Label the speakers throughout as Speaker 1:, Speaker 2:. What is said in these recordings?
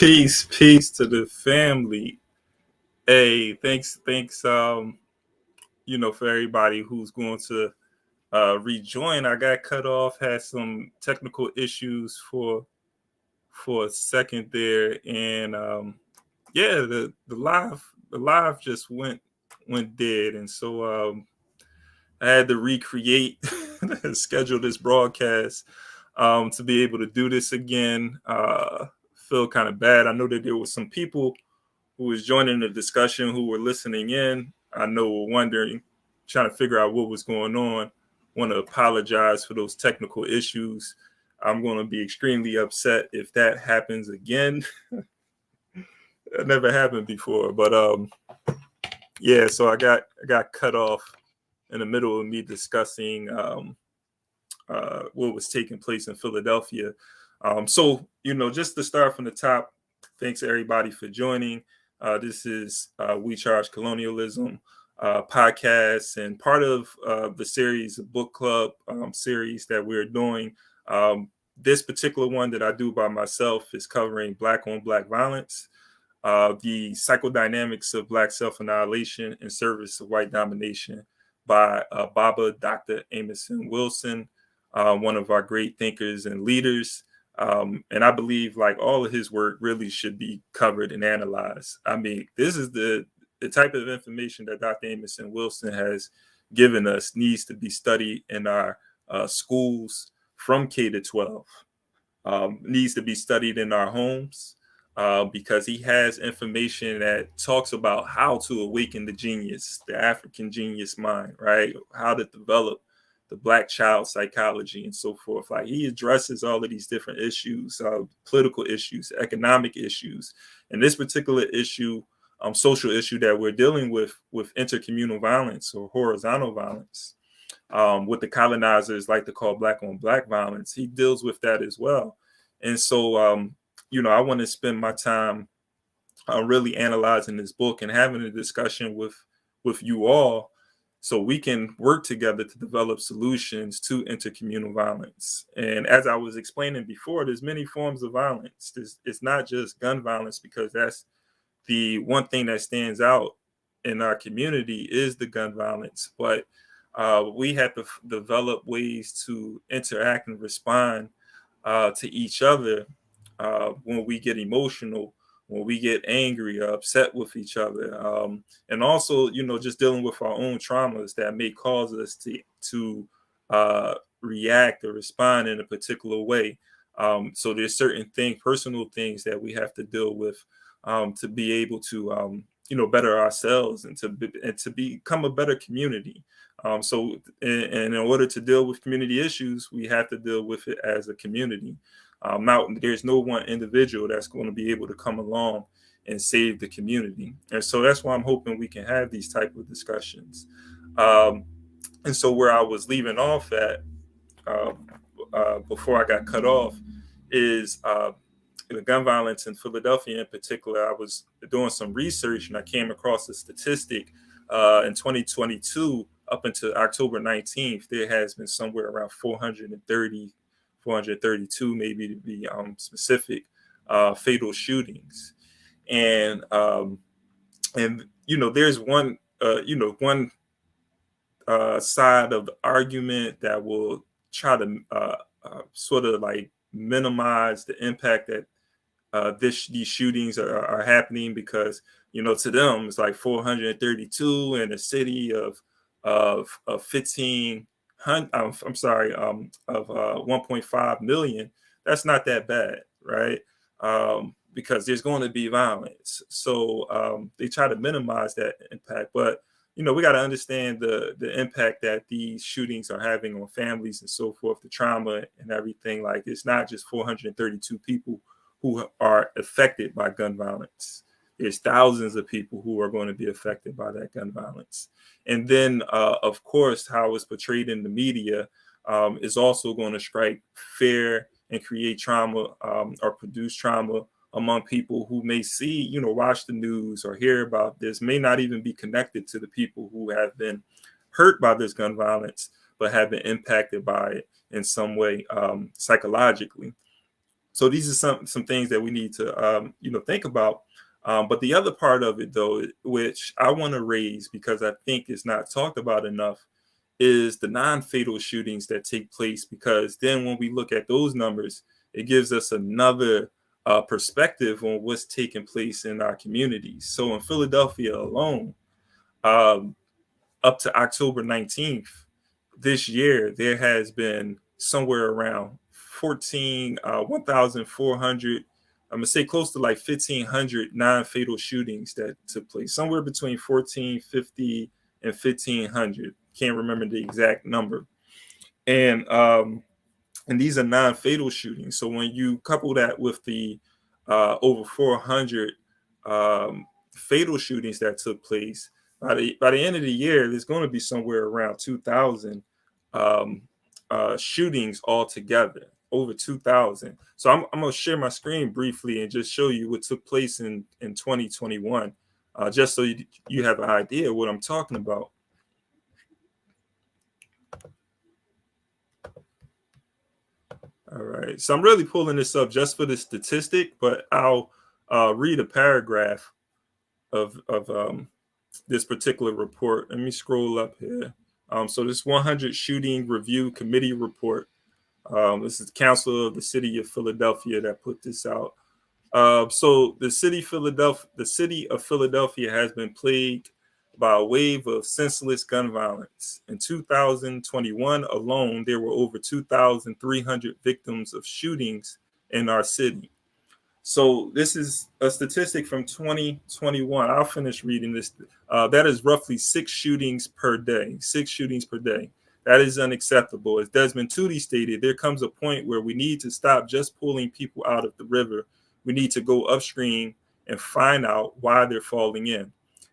Speaker 1: Peace to the family. Hey, thanks. For everybody who's going to rejoin. I got cut off, had some technical issues for a second there, and yeah, the live just went dead, and so I had to recreate, schedule this broadcast to be able to do this again. Feel kind of bad. I know that there was some people who was joining the discussion who were listening in. I know were wondering, trying to figure out what was going on. Want to apologize for those technical issues. I'm going to be extremely upset if that happens again. That never happened before, but yeah. So I got cut off in the middle of me discussing what was taking place in Philadelphia. So just to start from the top, thanks everybody for joining. This is We Charge Colonialism podcast and part of the series, of book club series that we're doing. This particular one that I do by myself is covering Black on Black violence, the psychodynamics of Black self-annihilation in service of white domination by Baba Dr. Amerson Wilson, one of our great thinkers and leaders. And I believe like all of his work really should be covered and analyzed. I mean, this is the type of information that Dr. Amerson Wilson has given us needs to be studied in our schools from K to 12, needs to be studied in our homes, because he has information that talks about how to awaken the genius, the African genius mind, right? How to develop the Black child psychology and so forth. Like he addresses all of these different issues, political issues, economic issues, and this particular issue, social issue that we're dealing with intercommunal violence or horizontal violence, what the colonizers like to call Black on Black violence. He deals with that as well, and so I want to spend my time really analyzing this book and having a discussion with you all so we can work together to develop solutions to intercommunal violence. And as I was explaining before, there's many forms of violence. It's not just gun violence, because that's the one thing that stands out in our community is the gun violence. But we have to develop ways to interact and respond to each other when we get emotional, when we get angry or upset with each other, and also, just dealing with our own traumas that may cause us to react or respond in a particular way. So there's certain personal things that we have to deal with to be able to, better ourselves and to become a better community. And in order to deal with community issues, we have to deal with it as a community. Now, there's no one individual that's going to be able to come along and save the community. And so that's why I'm hoping we can have these type of discussions. And so where I was leaving off at before I got cut off is the gun violence in Philadelphia in particular. I was doing some research and I came across a statistic in 2022 up until October 19th, there has been somewhere around 432 maybe to be specific, fatal shootings. And there's one side of the argument that will try to sort of like minimize the impact that these shootings are happening, because to them it's like 432 in a city of 1.5 million. That's not that bad, right? Because there's going to be violence, so they try to minimize that impact. But we got to understand the impact that these shootings are having on families and so forth, the trauma and everything. Like, it's not just 432 people who are affected by gun violence. There's thousands of people who are going to be affected by that gun violence. And then, of course, how it's portrayed in the media is also going to strike fear and create trauma or produce trauma among people who may see, watch the news or hear about this, may not even be connected to the people who have been hurt by this gun violence, but have been impacted by it in some way psychologically. So these are some things that we need to think about. But the other part of it, though, which I want to raise because I think it's not talked about enough, is the non-fatal shootings that take place. Because then when we look at those numbers, it gives us another perspective on what's taking place in our communities. So in Philadelphia alone, um, up to October 19th this year, there has been somewhere around 1,400, I'm gonna say close to like 1,500 non-fatal shootings that took place, somewhere between 1,450 and 1,500. Can't remember the exact number. And these are non-fatal shootings. So when you couple that with the over 400 fatal shootings that took place, by the end of the year, there's going to be somewhere around 2,000 um, shootings altogether, over 2,000. So I'm going to share my screen briefly and just show you what took place in 2021, just so you have an idea of what I'm talking about. All right. So I'm really pulling this up just for the statistic, but I'll read a paragraph of this particular report. Let me scroll up here. So this 100 Shooting Review Committee report. This is the Council of the City of Philadelphia that put this out. So the city of Philadelphia has been plagued by a wave of senseless gun violence. In 2021 alone, there were over 2,300 victims of shootings in our city. So this is a statistic from 2021. I'll finish reading this. That is roughly 6 shootings per day. 6 shootings per day. That is unacceptable. As Desmond Tutu stated, there comes a point where we need to stop just pulling people out of the river. We need to go upstream and find out why they're falling in.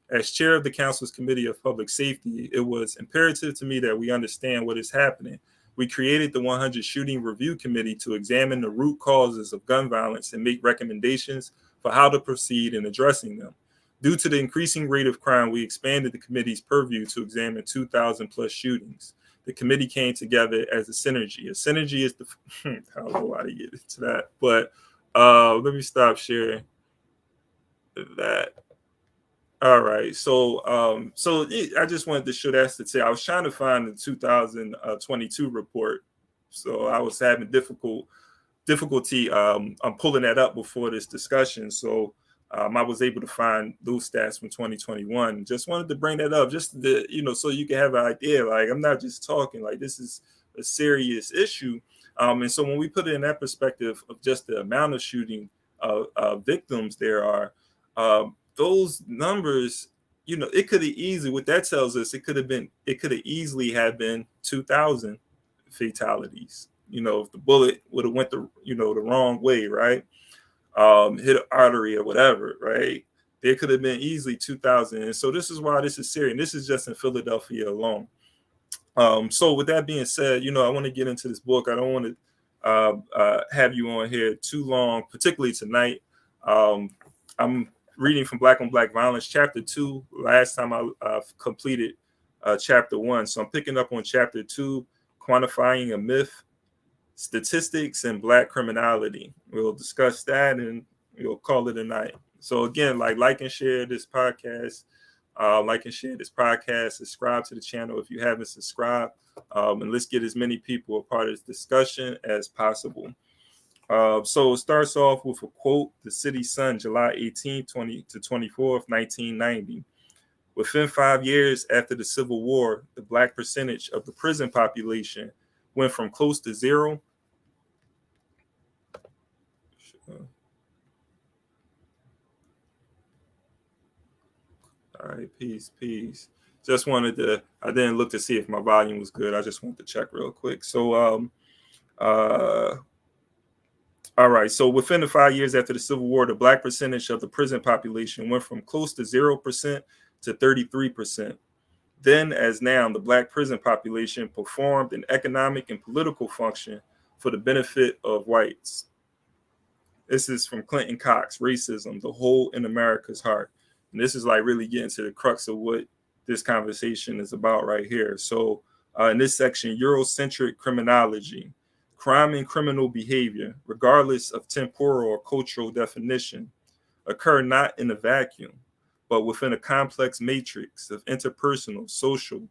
Speaker 1: As chair of the council's committee of public safety, it was imperative to me that we understand what is happening. We created the 100 Shooting Review Committee to examine the root causes of gun violence and make recommendations for how to proceed in addressing them. Due to the increasing rate of crime, we expanded the committee's purview to examine 2,000 plus shootings. The committee came together as a synergy. A synergy is the I don't know why to get into that, but let me stop sharing that. All right, so I just wanted to show that statistic. I was trying to find the 2022 report, so I was having difficulty. I'm pulling that up before this discussion, so I was able to find those stats from 2021. Just wanted to bring that up, just so you can have an idea. Like, I'm not just talking. Like, this is a serious issue, and so when we put it in that perspective of just the amount of shooting victims there are. Those numbers, it could have easily, what that tells us, it could have easily have been 2,000 fatalities. If the bullet would have went the wrong way, right? Hit an artery or whatever, right? There could have been easily 2,000. And so this is why this is serious. And this is just in Philadelphia alone. So with that being said, I want to get into this book. I don't want to have you on here too long, particularly tonight. I'm reading from Black on Black Violence, Chapter 2. Last time I completed Chapter 1. So I'm picking up on Chapter 2, Quantifying a Myth, Statistics, and Black Criminality. We'll discuss that and we'll call it a night. So again, like and share this podcast. Subscribe to the channel if you haven't subscribed. And let's get as many people a part of this discussion as possible. So it starts off with a quote, the City Sun, July 18, 20 to 24th, 1990. Within 5 years after the Civil War, the Black percentage of the prison population went from close to zero. All right, peace. Just wanted to, I didn't look to see if my volume was good. I just wanted to check real quick. So, all right. So within the 5 years after the Civil War, the Black percentage of the prison population went from close to 0% to 33%. Then, as now, the Black prison population performed an economic and political function for the benefit of whites. This is from Clinton Cox, Racism, the Hole in America's Heart. And this is like really getting to the crux of what this conversation is about right here. So in this section, Eurocentric criminology. Crime and criminal behavior, regardless of temporal or cultural definition, occur not in a vacuum, but within a complex matrix of interpersonal, social,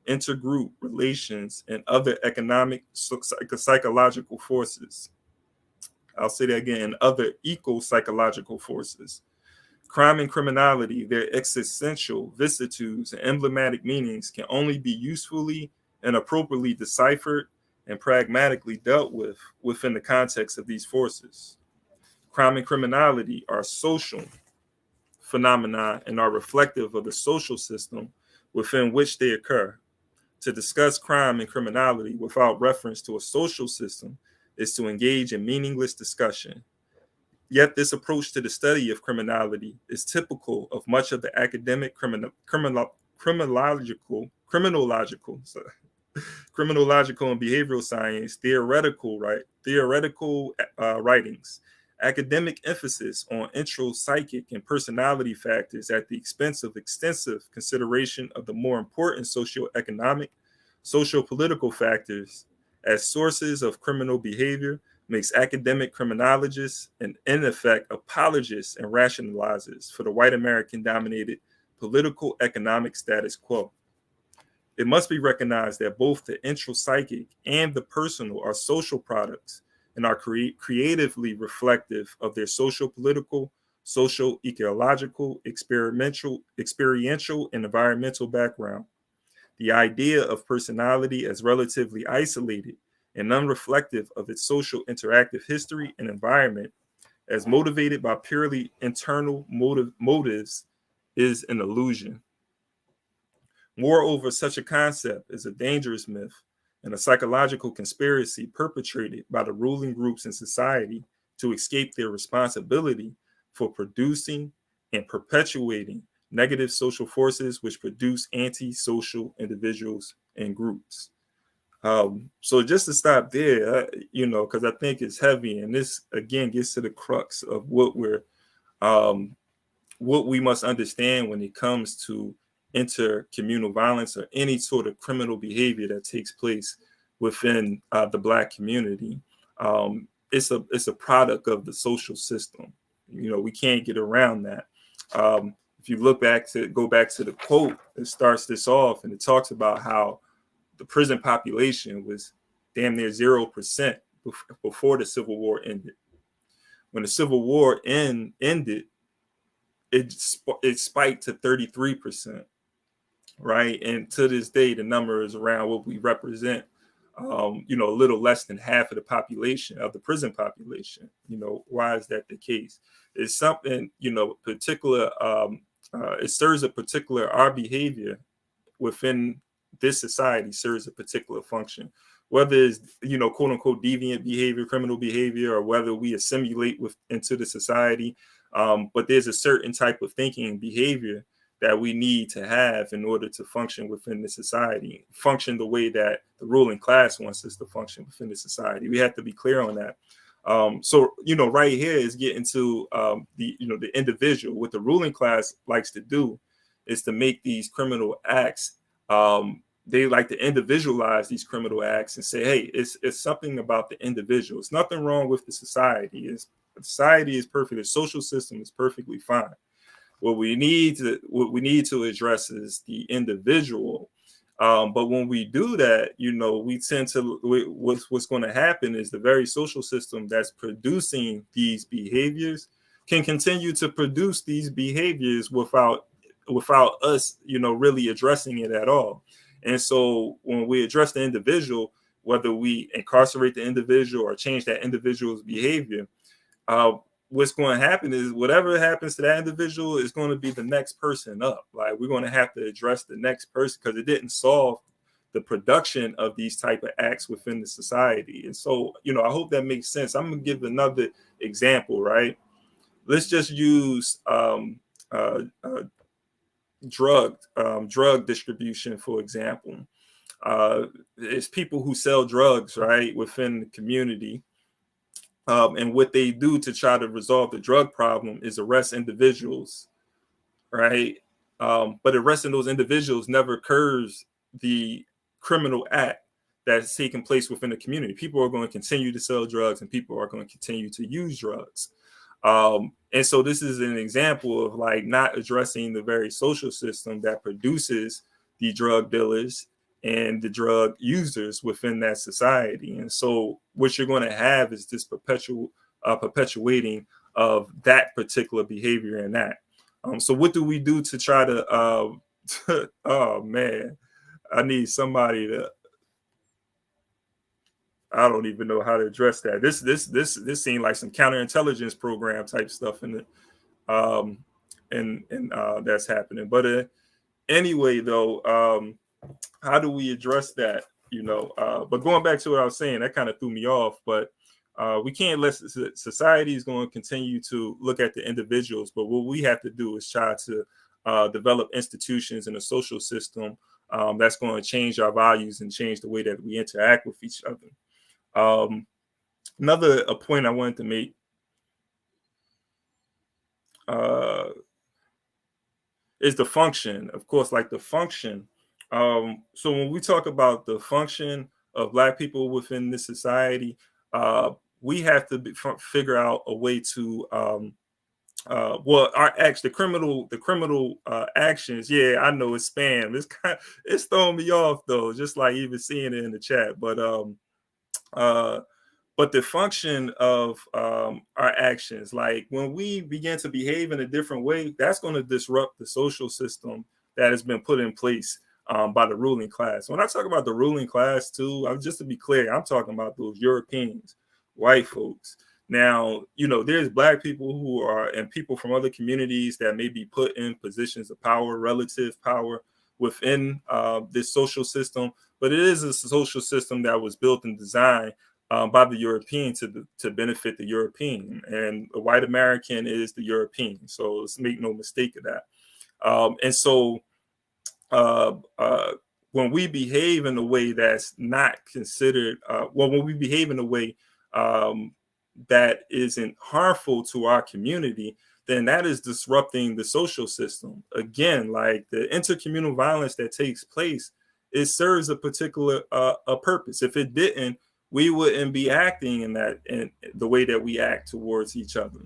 Speaker 1: intergroup relations, and other economic, psychological forces. I'll say that again, other eco-psychological forces. Crime and criminality, their existential vicissitudes and emblematic meanings can only be usefully and appropriately deciphered and pragmatically dealt with within the context of these forces. Crime and criminality are social phenomena and are reflective of the social system within which they occur. To discuss crime and criminality without reference to a social system is to engage in meaningless discussion. Yet this approach to the study of criminality is typical of much of the academic criminological and behavioral science theoretical writings. Academic emphasis on intropsychic and personality factors at the expense of extensive consideration of the more important socioeconomic, socio-political factors as sources of criminal behavior makes academic criminologists and, in effect, apologists and rationalizers for the white American-dominated political economic status quo. It must be recognized that both the intropsychic and the personal are social products and are creatively reflective of their social, political, social, ecological, experiential, and environmental background. The idea of personality as relatively isolated and unreflective of its social interactive history and environment, as motivated by purely internal motives, is an illusion. Moreover, such a concept is a dangerous myth and a psychological conspiracy perpetrated by the ruling groups in society to escape their responsibility for producing and perpetuating negative social forces which produce antisocial individuals and groups. So just to stop there, because I think it's heavy, and this again gets to the crux of what we must understand when it comes to intercommunal violence or any sort of criminal behavior that takes place within the Black community. It's a product of the social system. We can't get around that. If you go back to the quote, it starts this off and it talks about how the prison population was damn near 0% before the Civil War ended. When the Civil War ended, it spiked to 33%, right? And to this day, the number is around what we represent, a little less than half of the population, of the prison population. Why is that the case? It's something, particular, it serves a particular, our behavior within this society serves a particular function, whether it's, quote unquote, deviant behavior, criminal behavior, or whether we assimilate into the society. But there's a certain type of thinking and behavior that we need to have in order to function within the society, function the way that the ruling class wants us to function within the society. We have to be clear on that. So right here is getting to the individual. What the ruling class likes to do is to make these criminal acts. They like to individualize these criminal acts and say, hey, it's something about the individual. It's nothing wrong with the society. Society is perfect. The social system is perfectly fine. What we need to address is the individual. But when we do that, we tend to, what's going to happen is the very social system that's producing these behaviors can continue to produce these behaviors without us, really addressing it at all. And so when we address the individual, whether we incarcerate the individual or change that individual's behavior, what's going to happen is whatever happens to that individual is going to be the next person up. Like, we're going to have to address the next person because it didn't solve the production of these type of acts within the society. And so, I hope that makes sense. I'm going to give another example, right? Let's just use drug distribution, for example. It's people who sell drugs, right, within the community. And what they do to try to resolve the drug problem is arrest individuals, right? But arresting those individuals never occurs the criminal act that's taking place within the community. People are going to continue to sell drugs, and people are going to continue to use drugs. And so this is an example of like not addressing the very social system that produces the drug dealers and the drug users within that society. And so what you're going to have is this perpetuating of that particular behavior and that. So what do we do to try to oh man, I need somebody to, I don't even know how to address that. This seemed like some counterintelligence program type stuff in it. And that's happening. But anyway, though, how do we address that? But going back to what I was saying, that kind of threw me off. But we can't let society is going to continue to look at the individuals. But what we have to do is try to develop institutions and a social system that's going to change our values and change the way that we interact with each other. Another point I wanted to make is the function, of course, like the function. So when we talk about the function of Black people within this society, we have to figure out a way to well, our the criminal actions. Yeah, I know it's spam. It's throwing me off though, just like even seeing it in the chat. But the function of our actions, like when we begin to behave in a different way, that's going to disrupt the social system that has been put in place by the ruling class. When I talk about the ruling class too, just to be clear, I'm talking about those Europeans, white folks. Now, there's Black people who are, and people from other communities that may be put in positions of power, relative power within this social system. But it is a social system that was built and designed by the European to benefit the European, and the white American is the European. So let's make no mistake of that. And so when we behave in a way that's not considered, when we behave in a way that isn't harmful to our community, then that is disrupting the social system. Again, like the intercommunal violence that takes place, it serves a particular a purpose. If it didn't, we wouldn't be acting in the way that we act towards each other.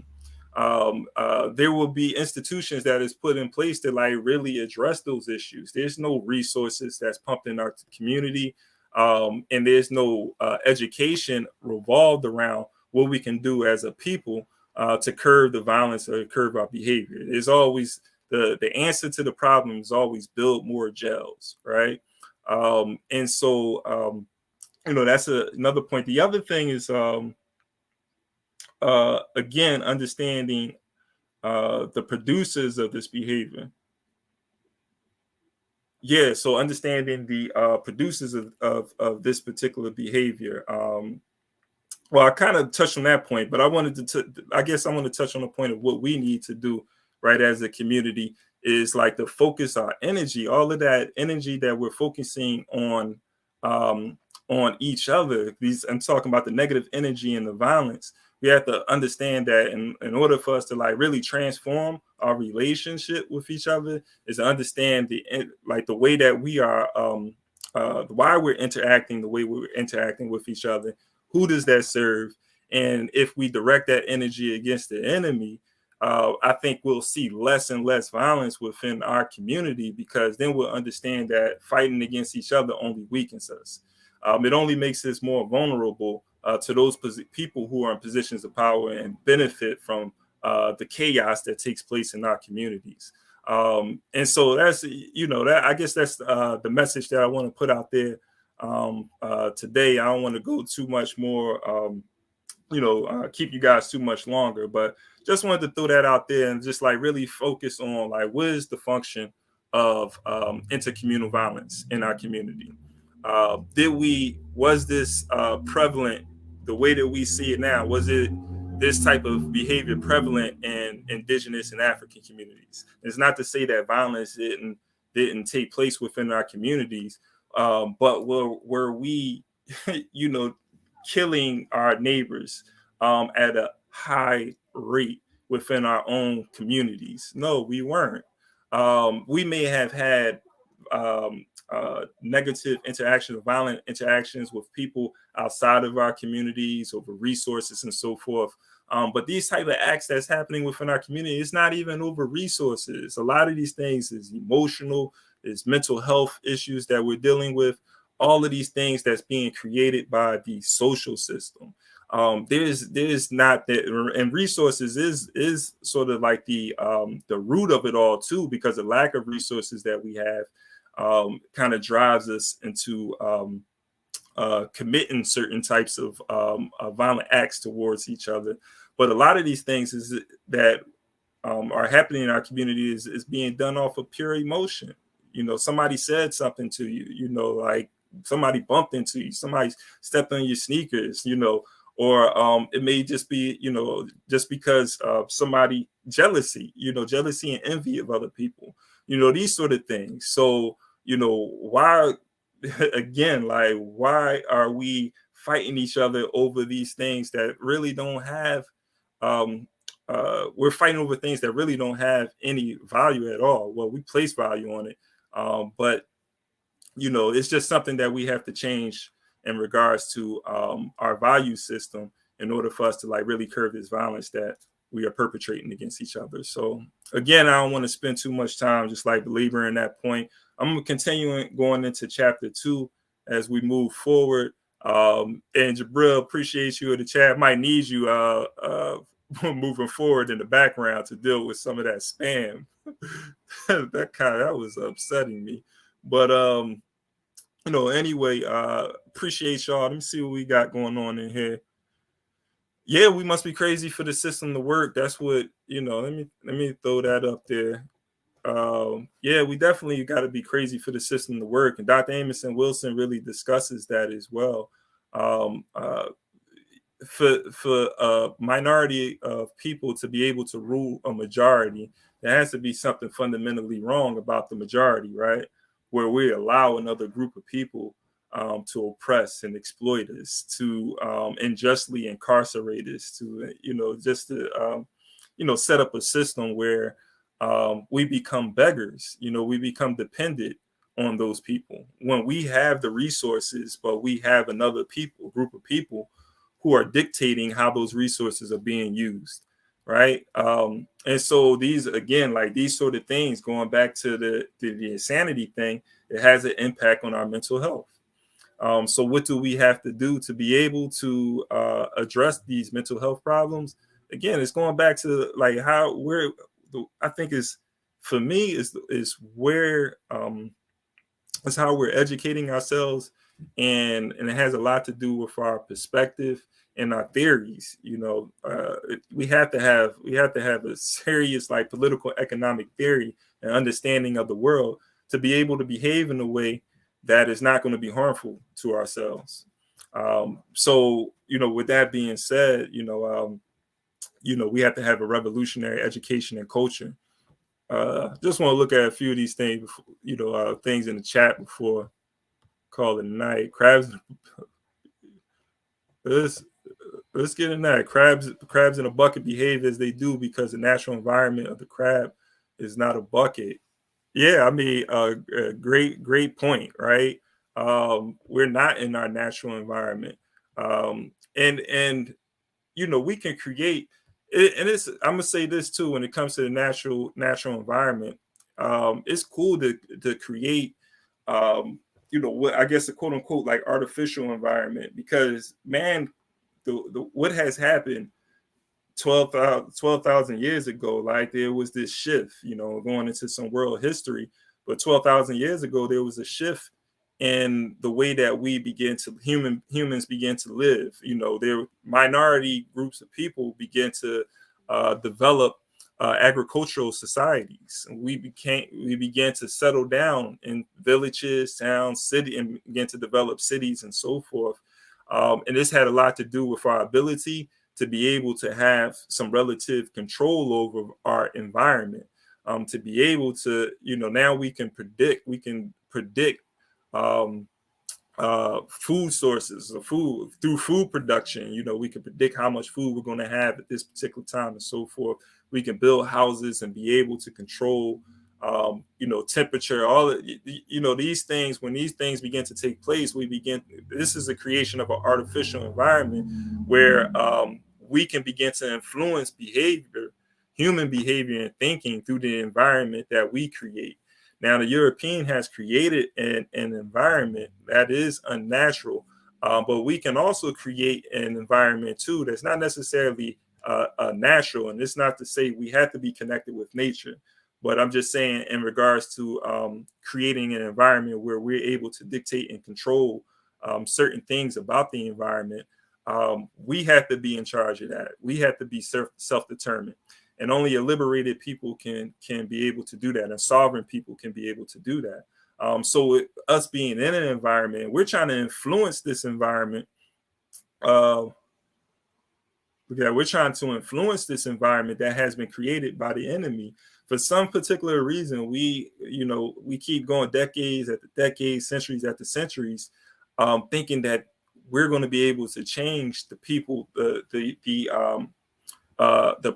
Speaker 1: There will be institutions that is put in place to like really address those issues. There's no resources that's pumped in our community, and there's no education revolved around what we can do as a people to curb the violence or curb our behavior. There's always the answer to the problem is always build more jails, right? And so that's another point. The other thing is again, understanding the producers of this behavior. Yeah, so understanding the producers of this particular behavior. Well, I kind of touched on that point, but I wanted I guess I want to touch on the point of what we need to do, right, as a community, is like to focus our energy, all of that energy that we're focusing on each other. I'm talking about the negative energy and the violence. We have to understand that in order for us to like really transform our relationship with each other, is to understand the way that we are, why we're interacting the way we're interacting with each other. Who does that serve? And if we direct that energy against the enemy, I think we'll see less and less violence within our community, because then we'll understand that fighting against each other only weakens us. It only makes us more vulnerable to those people who are in positions of power and benefit from the chaos that takes place in our communities. And so that's, that I guess that's the message that I want to put out there today. I don't want to go too much more, keep you guys too much longer, but just wanted to throw that out there and just like really focus on like what is the function of intercommunal violence in our community. Was this prevalent the way that we see it now? Was it this type of behavior prevalent in indigenous and African communities? It's not to say that violence didn't take place within our communities, but were we, killing our neighbors at a high rate within our own communities? No, we weren't. We may have had negative interactions, violent interactions with people outside of our communities over resources and so forth. But these type of acts that's happening within our community, it's not even over resources. A lot of these things is emotional, is mental health issues that we're dealing with. All of these things that's being created by the social system. There's not that, and resources is sort of like the root of it all too, because the lack of resources that we have kind of drives us into committing certain types of violent acts towards each other. But a lot of these things is that are happening in our community is being done off of pure emotion. You know, somebody said something to you, you know, like somebody bumped into you, somebody stepped on your sneakers, you know, or it may just be, you know, just because somebody jealousy, you know, jealousy and envy of other people, you know, these sort of things. So, you know, why again, like why are we fighting each other over these things that really don't have we're fighting over things that really don't have any value at all. Well, we place value on it, but you know, it's just something that we have to change in regards to our value system in order for us to like really curb this violence that we are perpetrating against each other. So again, I don't want to spend too much time just like belaboring that point. I'm going to continue going into chapter 2 as we move forward. And Jabril, appreciate you in the chat. Might need you moving forward in the background to deal with some of that spam. that was upsetting me. But you know, anyway, appreciate y'all. Let me see what we got going on in here. Yeah, we must be crazy for the system to work. That's what, you know, let me throw that up there. Yeah, we definitely got to be crazy for the system to work. And Dr. Amerson Wilson really discusses that as well. For a minority of people to be able to rule a majority, there has to be something fundamentally wrong about the majority, right? Where we allow another group of people to oppress and exploit us, to unjustly incarcerate us, to, you know, just to, you know, set up a system where we become beggars, you know, we become dependent on those people when we have the resources, but we have another group of people who are dictating how those resources are being used, right? And so these, again, like these sort of things, going back to the insanity thing, it has an impact on our mental health. So what do we have to do to be able to address these mental health problems? Again, it's going back to like how I think is, for me, is where it's how we're educating ourselves, and it has a lot to do with our perspective and our theories. You know, we have to have a serious like political economic theory and understanding of the world to be able to behave in a way that is not going to be harmful to ourselves. So, you know, with that being said, you know, we have to have a revolutionary education and culture. Just want to look at a few of these things, you know, things in the chat before calling it night. Crabs, let's get in that. Crabs in a bucket behave as they do because the natural environment of the crab is not a bucket. Yeah, I mean, great point, right? We're not in our natural environment, and you know, we can create it, and it's, I'm gonna say this too, when it comes to the natural environment, it's cool to create you know, what I guess a quote unquote like artificial environment, because man, the what has happened 12,000 years ago, like there was this shift, you know, going into some world history, but 12,000 years ago there was a shift in the way that humans began to live. You know, there minority groups of people began to develop agricultural societies. We began to settle down in villages, towns, city, and began to develop cities and so forth. And this had a lot to do with our ability to be able to have some relative control over our environment, to be able to, you know, now we can predict food sources of food through food production. You know, we can predict how much food we're going to have at this particular time and so forth. We can build houses and be able to control temperature, all these things. When these things begin to take place, this is a creation of an artificial environment where we can begin to influence human behavior and thinking through the environment that we create. Now, the European has created an environment that is unnatural, but we can also create an environment too that's not necessarily natural. And it's not to say we have to be connected with nature, but I'm just saying in regards to creating an environment where we're able to dictate and control certain things about the environment. We have to be in charge of that. We have to be self-determined, and only a liberated people can be able to do that, and sovereign people can be able to do that. Us being in an environment, we're trying to influence this environment. We're trying to influence this environment that has been created by the enemy. For some particular reason, we keep going decades after decades, centuries after centuries, thinking that we're going to be able to change the people, the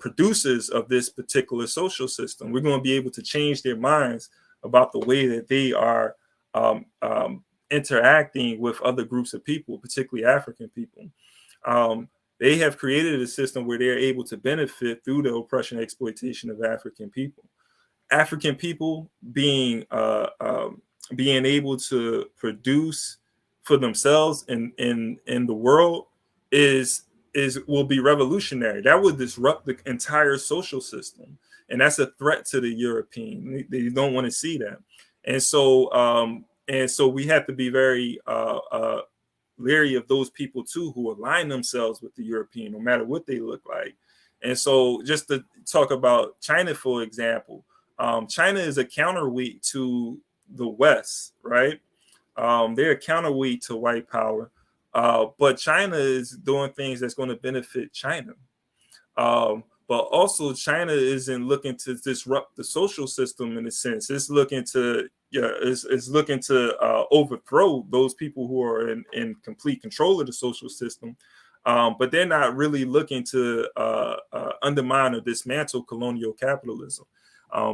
Speaker 1: producers of this particular social system. We're going to be able to change their minds about the way that they are interacting with other groups of people, particularly African people. They have created a system where they're able to benefit through the oppression and exploitation of African people. African people being able to produce for themselves in the world will be revolutionary. That would disrupt the entire social system, and that's a threat to the European. They don't want to see that, and so we have to be very leery of those people too who align themselves with the European, no matter what they look like. And so, just to talk about China, for example, China is a counterweight to the West, right? They're a counterweight to white power, but China is doing things that's going to benefit China. But also, China isn't looking to disrupt the social system in a sense. It's looking to overthrow those people who are in complete control of the social system. But they're not really looking to undermine or dismantle colonial capitalism.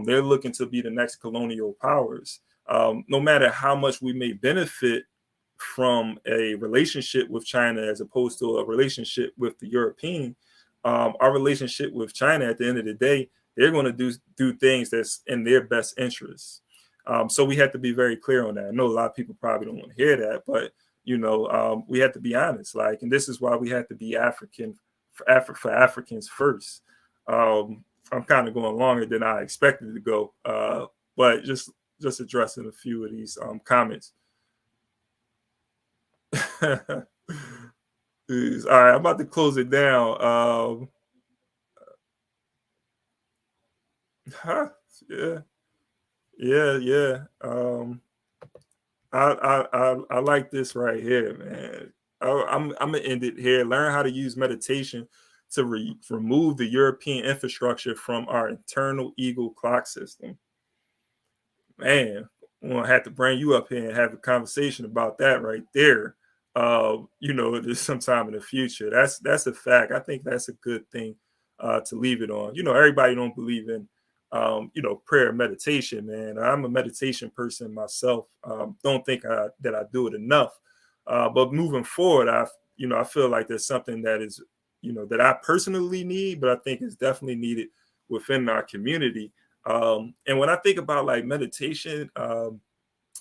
Speaker 1: They're looking to be the next colonial powers. No matter how much we may benefit from a relationship with China as opposed to a relationship with the European, our relationship with China, at the end of the day, they're going to do things that's in their best interests. So we have to be very clear on that. I know a lot of people probably don't want to hear that, but we have to be honest. And this is why we have to be African for Africans first. I'm kind of going longer than I expected to go, but just addressing a few of these comments. All right, I'm about to close it down. Yeah. I like this right here, man. I'm gonna end it here. Learn how to use meditation to remove the European infrastructure from our internal ego clock system. Man, I'm gonna have to bring you up here and have a conversation about that right there. Sometime in the future. That's a fact. I think that's a good thing to leave it on. Everybody don't believe in prayer and meditation, man. I'm a meditation person myself. Don't think that I do it enough. But moving forward, I feel like there's something that is, that I personally need, but I think is definitely needed within our community. And when I think about like meditation,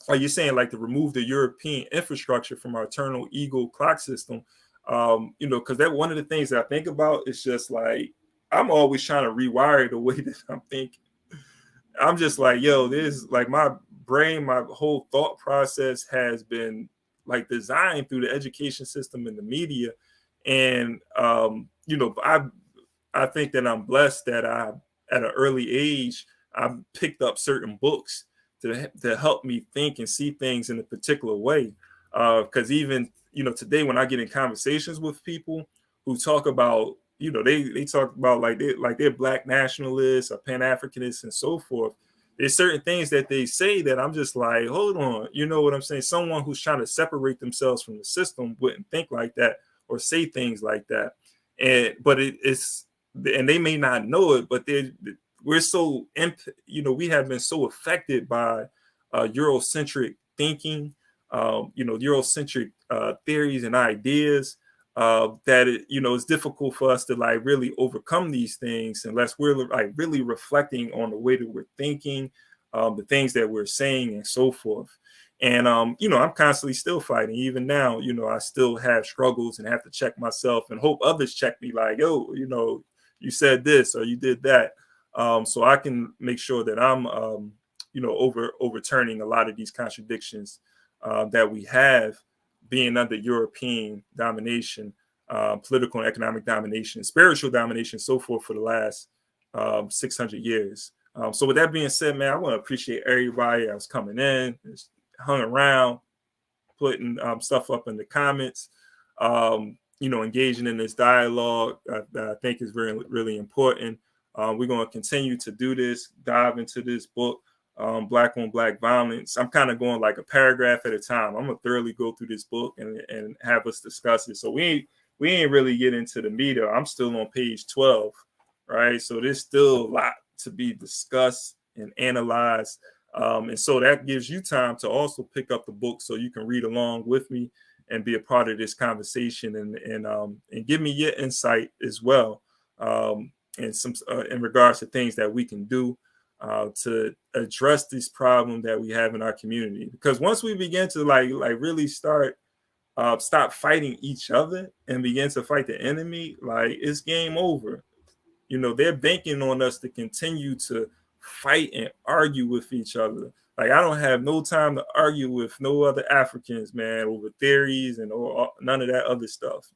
Speaker 1: are you saying like to remove the European infrastructure from our internal ego clock system? Because that one of the things that I think about is just like I'm always trying to rewire the way that I'm thinking. I'm just like, yo, there's like my brain, my whole thought process has been like designed through the education system and the media. And I think that I'm blessed that at an early age, I picked up certain books to help me think and see things in a particular way. Because even today when I get in conversations with people who talk about they talk about like they're Black nationalists or Pan-Africanists and so forth. There's certain things that they say that I'm just like, hold on, you know what I'm saying? Someone who's trying to separate themselves from the system wouldn't think like that or say things like that. But it's and they may not know it, but we're so we have been so affected by Eurocentric thinking, Eurocentric theories and ideas, that it's difficult for us to like really overcome these things unless we're like really reflecting on the way that we're thinking, the things that we're saying, and so forth. And I'm constantly still fighting. Even now, I still have struggles and have to check myself and hope others check me, like, yo, you said this or you did that, so I can make sure that I'm overturning a lot of these contradictions that we have, being under European domination, political and economic domination, spiritual domination, so forth, for the last 600 years. So with that being said, man, I want to appreciate everybody that was coming in, hung around, putting stuff up in the comments, engaging in this dialogue that I think is very, really important. We're going to continue to do this, dive into this book, Black on Black Violence. I'm kind of going like a paragraph at a time. I'm going to thoroughly go through this book and have us discuss it. So we ain't really get into the meat. I'm still on page 12, right? So there's still a lot to be discussed and analyzed. And so that gives you time to also pick up the book so you can read along with me and be a part of this conversation and give me your insight as well, and some in regards to things that we can do to address this problem that we have in our community. Because once we begin to like really stop fighting each other and begin to fight the enemy, like, it's game over. They're banking on us to continue to fight and argue with each other. Like, I don't have no time to argue with no other Africans, man, over theories and or none of that other stuff.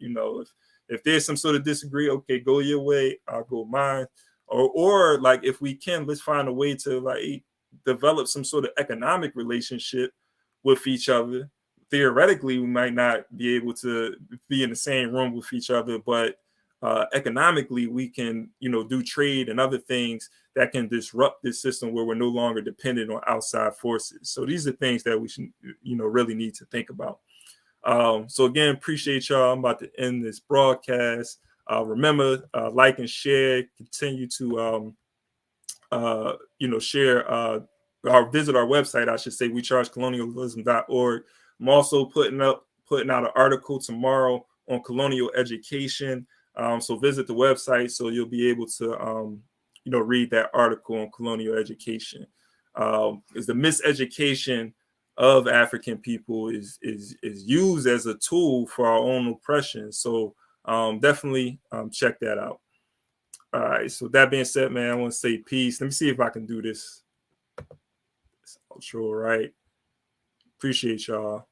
Speaker 1: If there's some sort of disagree, okay, go your way, I'll go mine. Or like, if we can, let's find a way to like develop some sort of economic relationship with each other. Theoretically, we might not be able to be in the same room with each other, but economically, we can, do trade and other things that can disrupt this system where we're no longer dependent on outside forces. So these are things that we should, really need to think about. So again, appreciate y'all. I'm about to end this broadcast. Remember, like and share. Continue to, share or visit our website. I should say, wechargecolonialism.org. I'm also putting out an article tomorrow on colonial education. So visit the website so you'll be able to, read that article on colonial education. Is the miseducation of African people is used as a tool for our own oppression. So definitely check that out. All right. So that being said, man, I want to say peace. Let me see if I can do this. It's outro, right? Appreciate y'all.